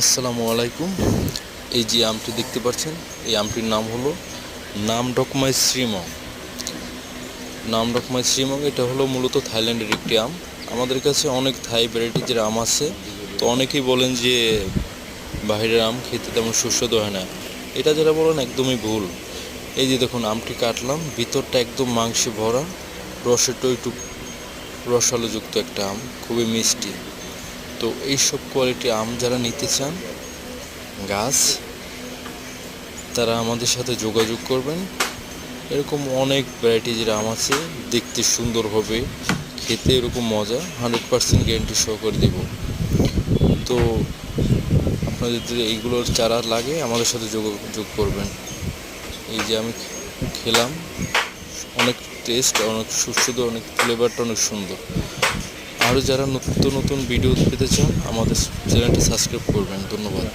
আসসালামু আলাইকুম। এই যে আমটি দেখতে পাচ্ছেন, এই আমটির নাম হলো নামডকমাই শ্রীমং। নামডকমাই শ্রীমং এটা হলো মূলত থাইল্যান্ডের একটি আম। আমাদের কাছে অনেক থাই ভ্যারাইটিজের আম আছে, তো অনেকেই বলেন যে বাইরের আম খেতে তেমন সুস্বাদু হয় না। এটা যারা বলেন একদমই ভুল। এই যে দেখুন, আমটি কাটলাম, ভিতরটা একদম মাংসে ভরা, রসে টইটুক রসালোযুক্ত একটা আম, খুবই মিষ্টি। তো এইসব কোয়ালিটি আম যারা নিতে চান গাছ, তারা আমাদের সাথে যোগাযোগ করবেন। এরকম অনেক ভ্যারাইটিজের আম আছে, দেখতে সুন্দর হবে, খেতে এরকম মজা, 100% গ্যারান্টি সহকারে দেব। তো আপনাদের যদি এইগুলোর চারা লাগে আমাদের সাথে যোগাযোগ করবেন। এই যে আমি খেলাম, অনেক টেস্ট, অনেক সুস্বাদু, অনেক ফ্লেভারটা অনেক সুন্দর। আরও যারা নতুন নতুন ভিডিও পেতে চান আমাদের চ্যানেলটি সাবস্ক্রাইব করবেন। ধন্যবাদ।